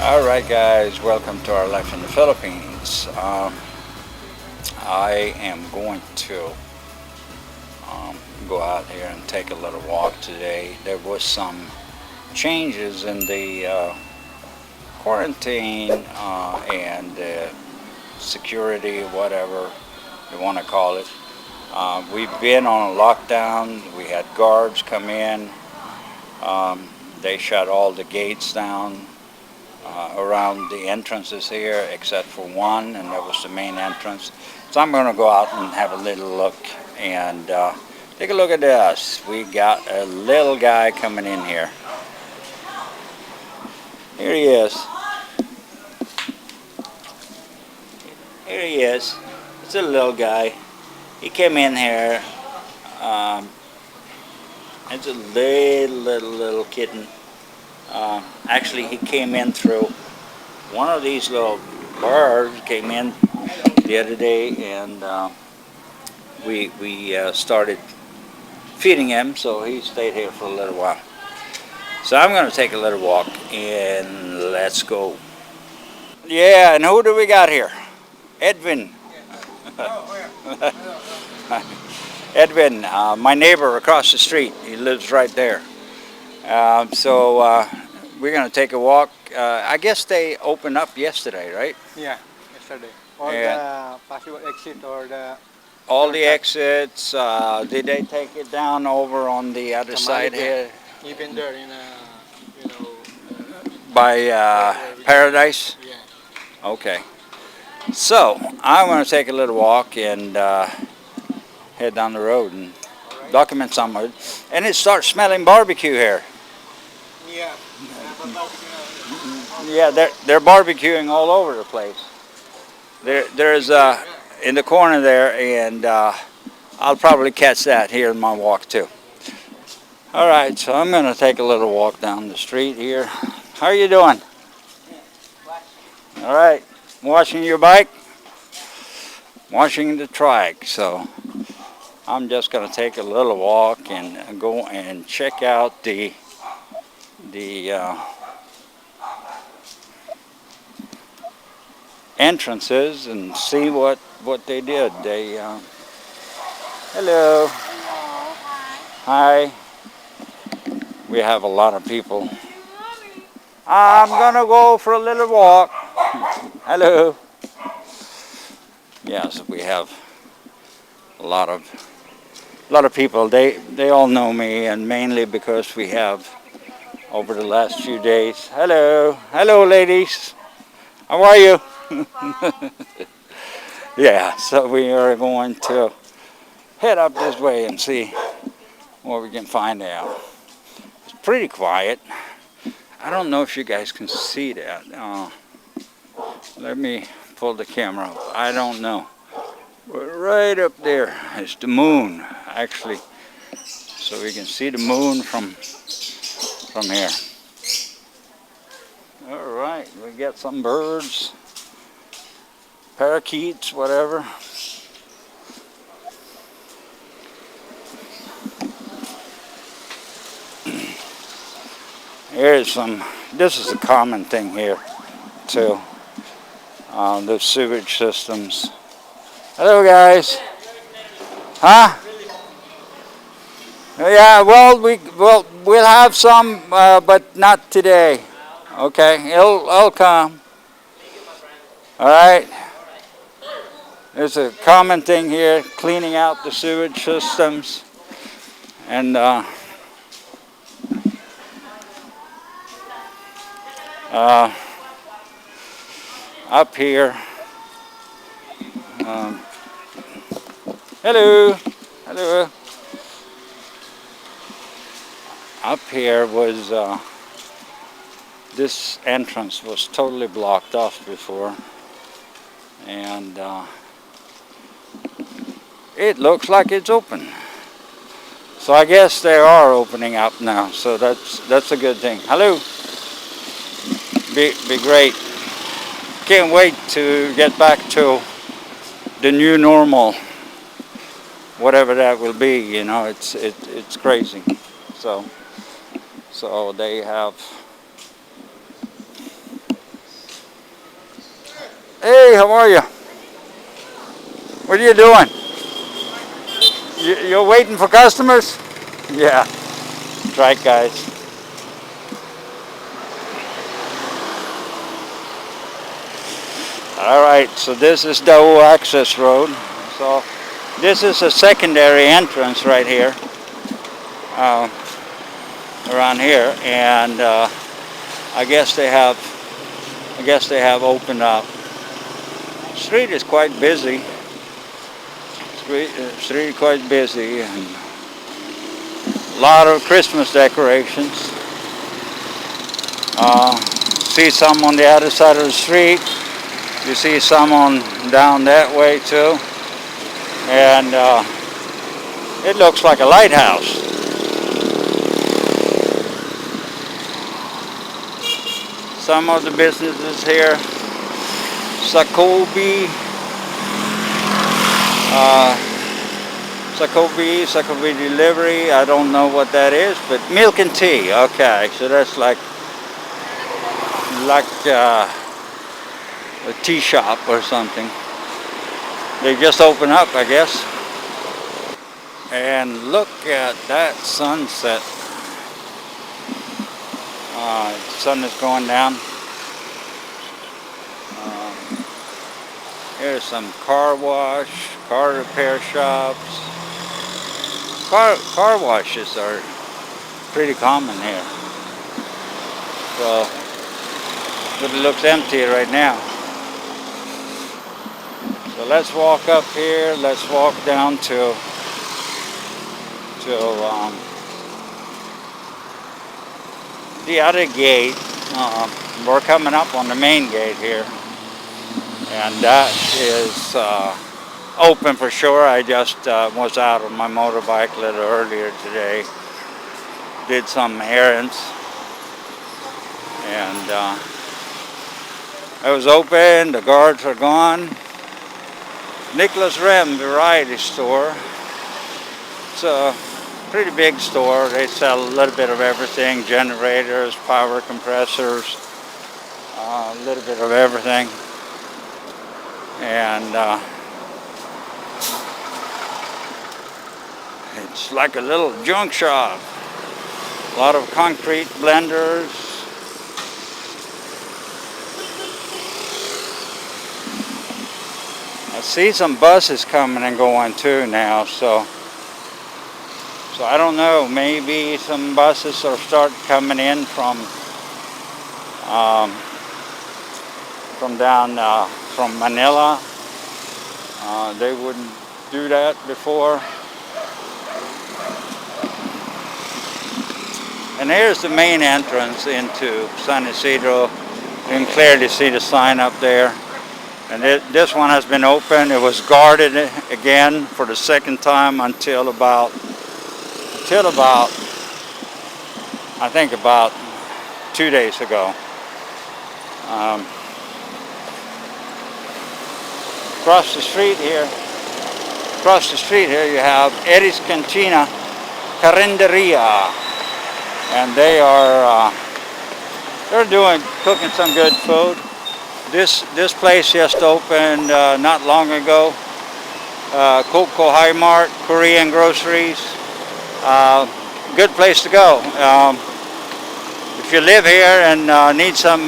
Alright guys, welcome to our life in the Philippines. I am going to go out here and take a little walk today. There was some changes in the quarantine and security, whatever you want to call it. We've been on a lockdown. We had guards come in. They shut all the gates down around the entrances here except for one, and that was the main entrance. So I'm going to go out and have a little look and take a look at this. We got a little guy coming in here. Here he is. Here he is. It's a little guy. He came in here. It's a little kitten. Actually, he came in through one of these little bars. Came in the other day, and we started feeding him, so he stayed here for a little while. So I'm going to take a little walk, and let's go. Yeah, and who do we got here? Edwin. Edwin, my neighbor across the street. He lives right there. So we're going to take a walk. I guess they opened up yesterday, right? Yeah, yesterday. All the possible exit or the... All the exits. Did they take it down over on the other side here? Even there in by Paradise? Yeah. Okay. So I'm going to take a little walk and head down the road and document some of it. And it starts smelling barbecue here. Yeah. Yeah, they're barbecuing all over the place. There's in the corner there, and I'll probably catch that here in my walk too. All right, so I'm going to take a little walk down the street here. How are you doing? All right, washing your bike? Washing the trike. So I'm just going to take a little walk and go and check out the entrances and see what they did. They hello. Hi. We have a lot of people. I'm gonna go for a little walk. Hello. Yes, we have a lot of people. They all know me, and mainly because we have over the last few days. Hello ladies. How are you? Yeah, so we are going to head up this way and see what we can find out. It's pretty quiet. I don't know if you guys can see that. Let me pull the camera up. I don't know. But right up there is the moon, actually. So we can see the moon from here. All right, we got some birds, parakeets, whatever. Here's some, this is a common thing here too, the sewage systems. Hello guys. Huh? Yeah, well, we'll have some, but not today. Okay, it'll come. All right. There's a common thing here, cleaning out the sewage systems, and up here. Hello. Up here was this entrance was totally blocked off before, and it looks like it's open. So I guess they are opening up now. So that's a good thing. Hello. Be great. Can't wait to get back to the new normal, whatever that will be. You know, it's crazy. So they have Hey, how are you? What are you doing? You're waiting for customers? Yeah. That's right, guys. All right, so this is the access road. So this is a secondary entrance right here, around here, and I guess they have opened up. Street is quite busy. Street quite busy, and a lot of Christmas decorations. See some on the other side of the street. You see some on down that way too, and it looks like a lighthouse. Some of the businesses here, Sakobi delivery. I don't know what that is, but milk and tea. Okay, so that's like a tea shop or something. They just open up, I guess. And look at that sunset. The sun is going down. Here's some car wash, car repair shops. Car washes are pretty common here. So, but it looks empty right now. So let's walk up here. Let's walk down to the other gate. We're coming up on the main gate here, and that is open for sure. I just was out on my motorbike a little earlier today. Did some errands, and it was open. The guards are gone. Nicholas Rem Variety Store. It's a pretty big store. They sell a little bit of everything: generators, power compressors, a little bit of everything. And it's like a little junk shop. A lot of concrete blenders. I see some buses coming and going too now, so I don't know, maybe some buses will start coming in from Manila. They wouldn't do that before. And here's the main entrance into San Isidro. You can clearly see the sign up there. And this one has been open. It was guarded again for the second time until about I think about 2 days ago. Across the street here you have Eris Cantina Carinderia, and they're cooking some good food. This place just opened not long ago. Coco High Mart, Korean groceries. Good place to go. If you live here and need some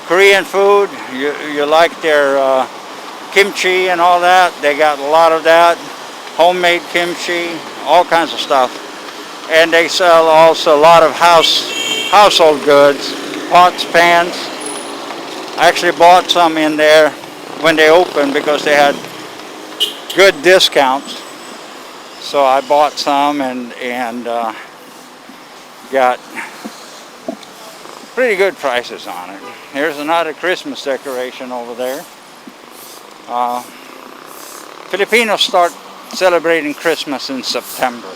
Korean food, you like their kimchi and all that, they got a lot of that. Homemade kimchi, all kinds of stuff. And they sell also a lot of household goods, pots, pans. I actually bought some in there when they opened because they had good discounts. So I bought some and got pretty good prices on it. Here's another Christmas decoration over there. Filipinos start celebrating Christmas in September.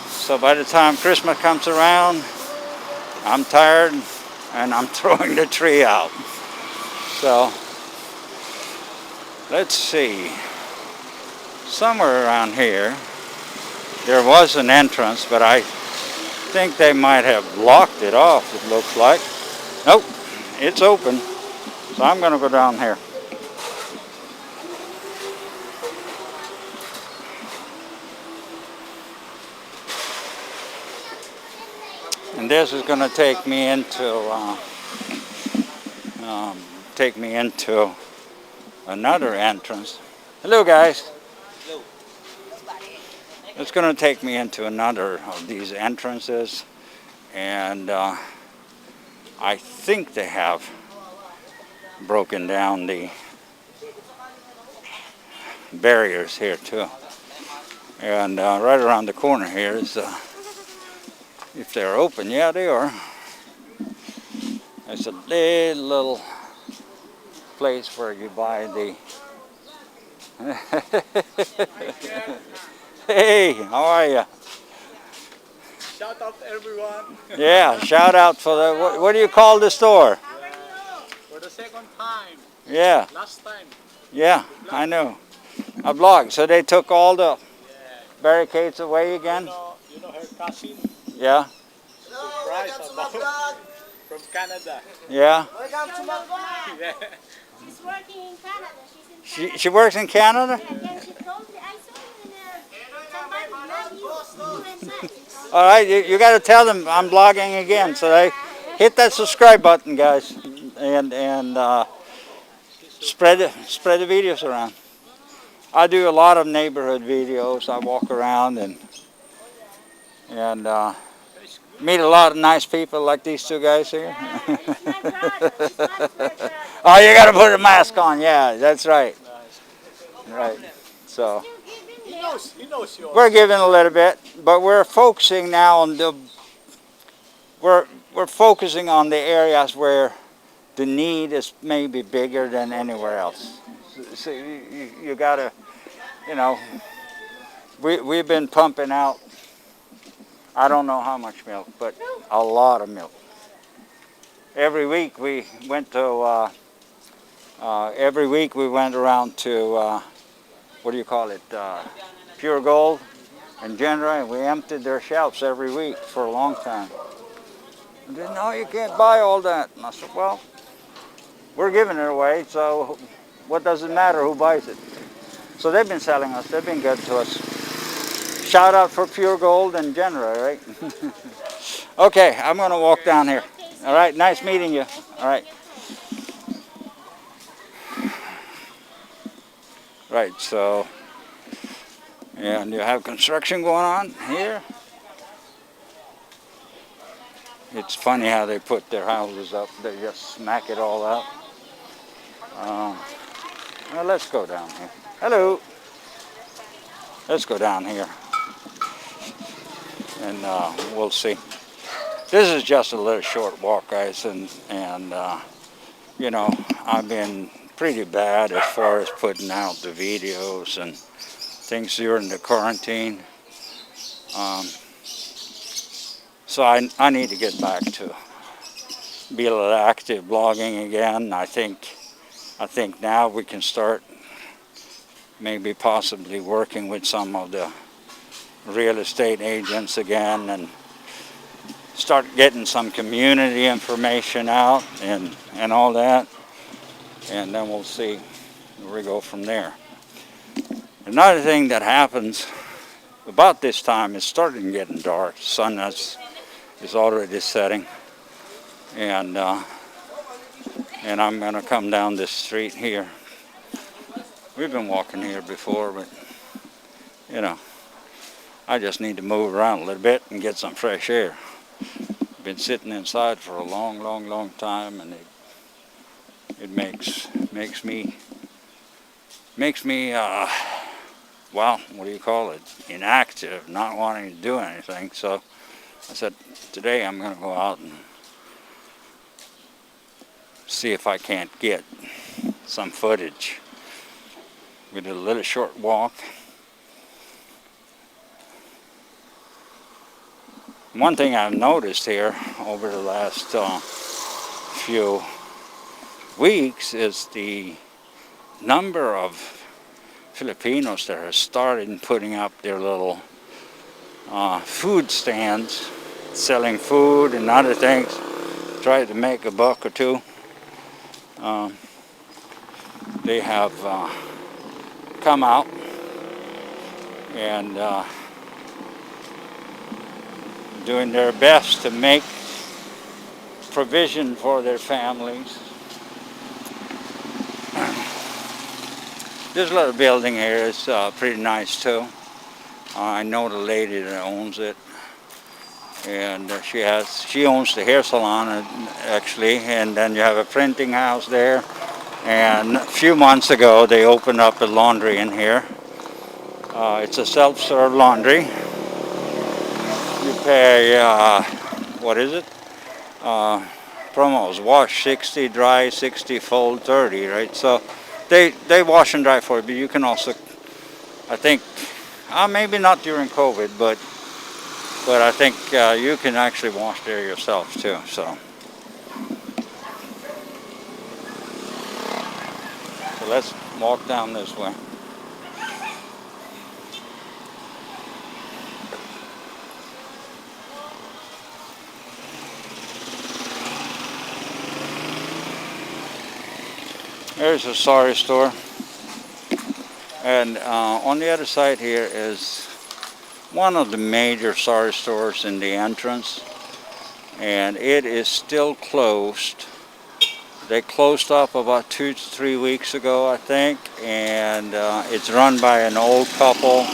So by the time Christmas comes around, I'm tired and I'm throwing the tree out. So let's see. Somewhere around here there was an entrance, but I think they might have blocked it off, it looks like. Nope, it's open. So I'm going to go down here. And this is going to take me into another entrance. Hello, guys. Hello. It's going to take me into another of these entrances, and I think they have broken down the barriers here too. And right around the corner here is, if they're open, yeah, they are. It's a little place where you buy the. Hey, how are you? Shout out everyone. Yeah, shout out for the. What do you call the store? For the second time. Yeah, Last time. yeah, I know. A blog. So they took all the barricades away again? You know her cousin? Yeah, Surprise about from Canada. yeah. Welcome to my vlog. Yeah. She's working in Canada. She's in Canada. She works in Canada? Yeah, again, she told me. I saw you in somebody vlog you. You and that. All right, you got to tell them I'm blogging again. So they hit that subscribe button, guys, and spread the videos around. I do a lot of neighborhood videos. I walk around and meet a lot of nice people like these two guys here. It's my brother. She's my brother. Oh, you got to put a mask on. Yeah, that's right. Right. So He knows yours. we're giving a little bit, but we're focusing now on we're focusing on the areas where the need is maybe bigger than anywhere else. So you got to, we've been pumping out, I don't know how much milk, but a lot of milk. Every week we went to, around to, what do you call it, Pure Gold and Genera, and we emptied their shelves every week for a long time. And they said, no, you can't buy all that. And I said, well, we're giving it away, so what does it matter who buys it? So they've been selling us. They've been good to us. Shout out for Pure Gold and Genera, right? Okay, I'm going to walk down here. All right, nice meeting you. All right. Right, so, and you have construction going on here. It's funny how they put their houses up. They just smack it all up. Well, let's go down here. Hello. Let's go down here. And we'll see. This is just a little short walk, guys. And I've been pretty bad as far as putting out the videos and things during the quarantine. So I need to get back to be a little active blogging again. I think now we can start maybe possibly working with some of the real estate agents again and start getting some community information out and all that. And then we'll see where we go from there. Another thing that happens about this time is starting getting dark. The sun is already setting, and I'm gonna come down this street here. We've been walking here before, but I just need to move around a little bit and get some fresh air. Been sitting inside for a long time, and it makes me well, what do you call it, inactive, not wanting to do anything. So I said today I'm going to go out and see if I can't get some footage. We did a little short walk. One thing I've noticed here over the last few weeks is the number of Filipinos that are starting putting up their little food stands, selling food and other things, try to make a buck or two. they have come out and doing their best to make provision for their families. This little building here is pretty nice too. I know the lady that owns it, and she owns the hair salon actually, and then you have a printing house there. And a few months ago, they opened up a laundry in here. It's a self-serve laundry. You pay, what is it? Promos, wash 60, dry 60, fold 30, right? So they wash and dry for you, but you can also, I think, maybe not during COVID, but I think you can actually wash there yourself too. So let's walk down this way. There's a sari store, and on the other side here is one of the major sari stores in the entrance, and it is still closed. They closed up about 2 to 3 weeks ago, I think, and it's run by an old couple.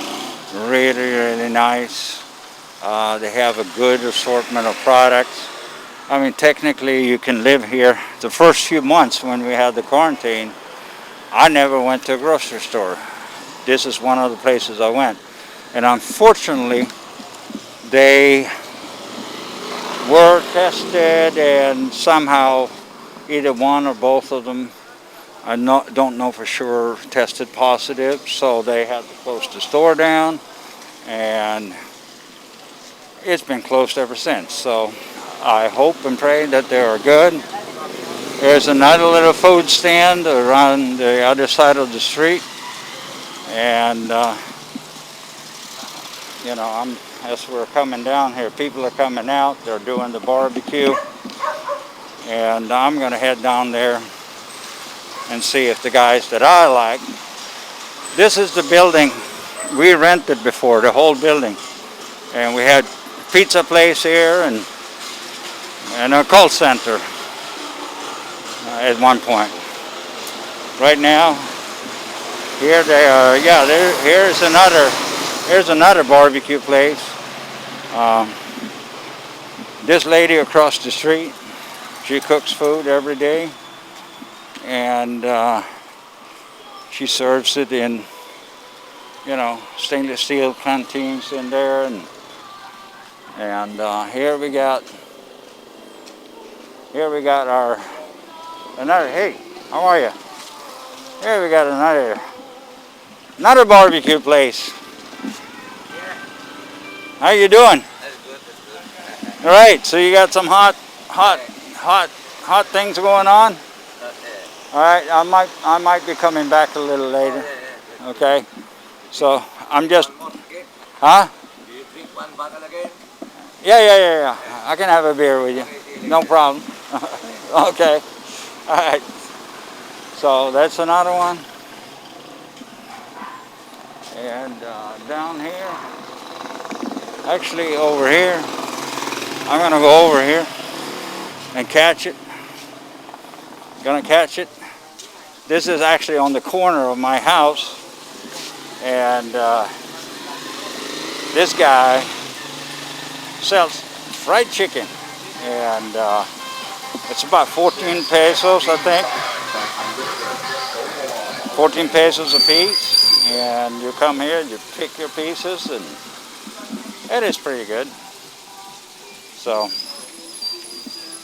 Really nice. They have a good assortment of products. I mean, technically you can live here. The first few months when we had the quarantine, I never went to a grocery store. This is one of the places I went. And unfortunately, they were tested, and somehow either one or both of them, I don't know for sure, tested positive. So they had to close the store down, and it's been closed ever since. So I hope and pray that they are good. There's another little food stand around the other side of the street, and you know, as we're coming down here, people are coming out. They're doing the barbecue, and I'm going to head down there and see if the guys that I like. This is the building we rented before, the whole building, and we had pizza place here and a call center at one point. Right now, here they are. Yeah, here's another barbecue place. This lady across the street, she cooks food every day, and she serves it in, you know, stainless steel canteens in there, and here we got our another. Hey, how are you? Here we got another barbecue place. How you doing? That's good. All right. So you got some hot things going on. Okay. All right. I might be coming back a little later. Yeah. Okay. So I'm just. One more again. Huh? Do you drink one bottle again? Yeah. I can have a beer with you. No problem. Okay. All right. So that's another one. And down here, actually over here, I'm going to go over here and catch it. Gonna catch it. This is actually on the corner of my house. And this guy sells fried chicken. And it's about 14 pesos, I think. 14 pesos a piece. And you come here, you pick your pieces, and it is pretty good. So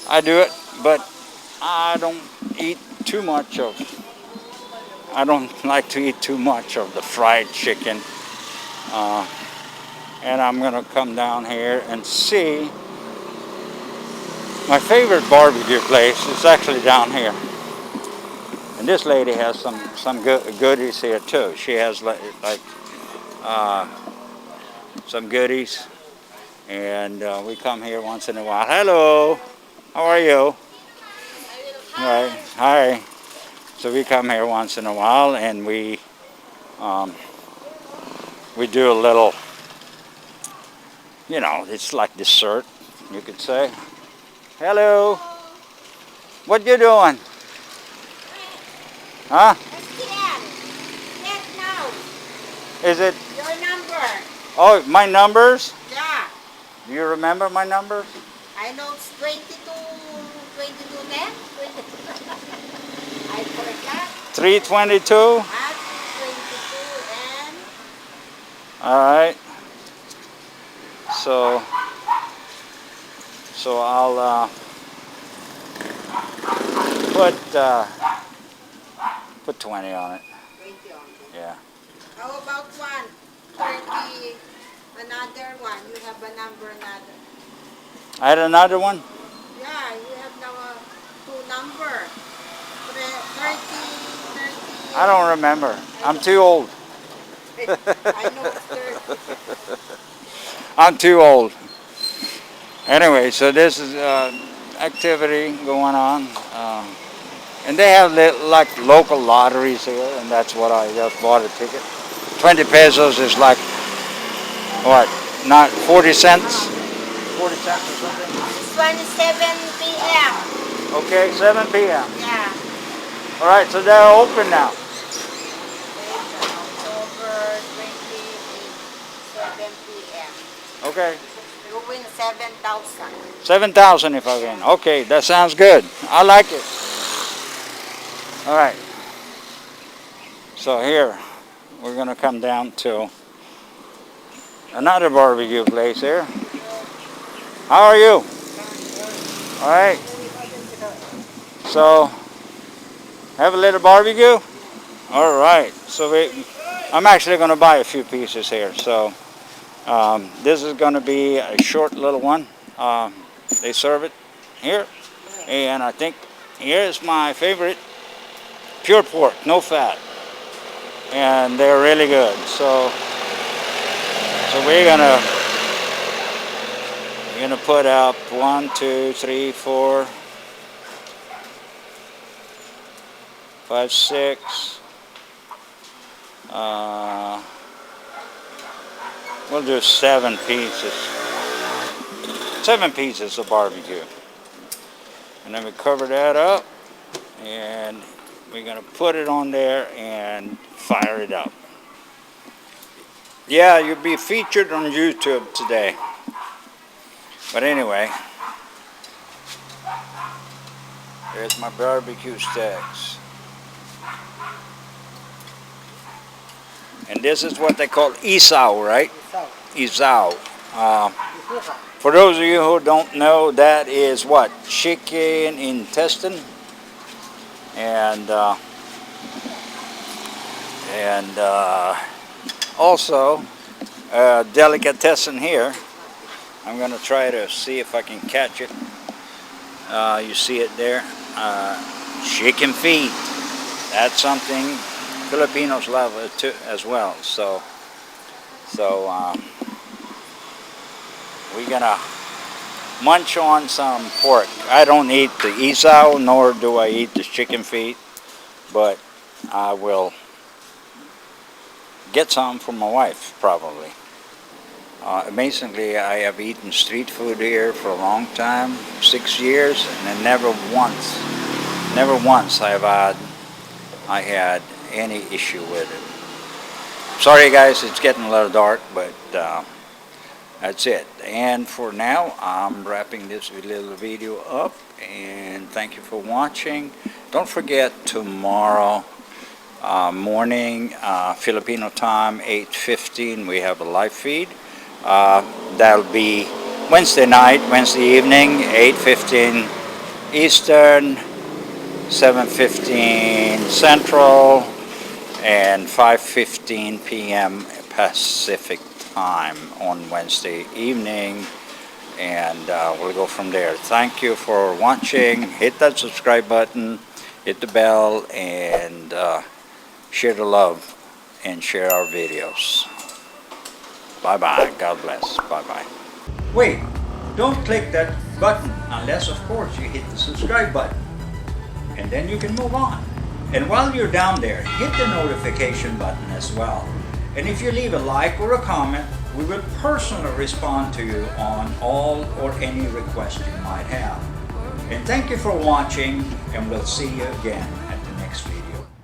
I do it, but I don't eat too much of. I don't like to eat too much of the fried chicken. And I'm gonna come down here and see. My favorite barbecue place is actually down here. And this lady has some goodies here too. She has like some goodies, and we come here once in a while. Hello, how are you? All right, hi. So we come here once in a while, and we do a little, it's like dessert, you could say. Hello. What you doing? Huh? Yes, now. Is it? Your number. Oh, my numbers? Yeah. Do you remember my numbers? I know it's 22 then. I forgot. 322. At 22 and All right. So I'll put 20 on it. 20 on it. Yeah. How about 30, another one? You have a number another. I had another one. Yeah, you have now two number. 30. I don't remember. I'm too old. I know it's 30. I'm too old. Anyway, so this is activity going on. And they have like local lotteries here, and that's what I just bought a ticket. 20 pesos is like, what, not 40 cents? 40 cents or something? It's 27 p.m. Okay, 7 p.m. Yeah. All right, so they're open now. October 27 p.m. Okay. You win 7,000. 7,000 if I win. Okay, that sounds good. I like it. All right. So here, we're going to come down to another barbecue place here. How are you? All right. So, have a little barbecue? All right. So I'm actually going to buy a few pieces here. So this is going to be a short little one. They serve it here. And I think here's my favorite. Pure pork, no fat. And they're really good. So we're gonna put up 1, 2, 3, 4, 5, 6. We'll do 7 pieces. 7 pieces of barbecue. And then we cover that up, and we're gonna put it on there and fire it up. Yeah, you'll be featured on YouTube today. But anyway, there's my barbecue sticks. And this is what they call isaw, right? Isaw. For those of you who don't know, that is what? Chicken intestine. And also delicatessen here. I'm going to try to see if I can catch it. You see it there. Chicken feet. That's something Filipinos love too, as well. So we're going to munch on some pork. I don't eat the isaw, nor do I eat the chicken feet, but I will get some for my wife, probably. Amazingly, I have eaten street food here for a long time, 6 years, and never once I had any issue with it. Sorry guys, it's getting a little dark, but that's it. And for now, I'm wrapping this little video up, and thank you for watching. Don't forget, tomorrow morning, Filipino time, 8:15, we have a live feed. That'll be Wednesday night, Wednesday evening, 8:15 Eastern, 7:15 Central, and 5:15 p.m. Pacific time on Wednesday evening, and we'll go from there. Thank you for watching. Hit that subscribe button, hit the bell, and share the love and share our videos. Bye-bye. God bless. Bye-bye. Wait, don't click that button unless, of course, you hit the subscribe button, and then you can move on. And while you're down there, hit the notification button as well. And if you leave a like or a comment, we will personally respond to you on all or any request you might have. And thank you for watching, and we'll see you again.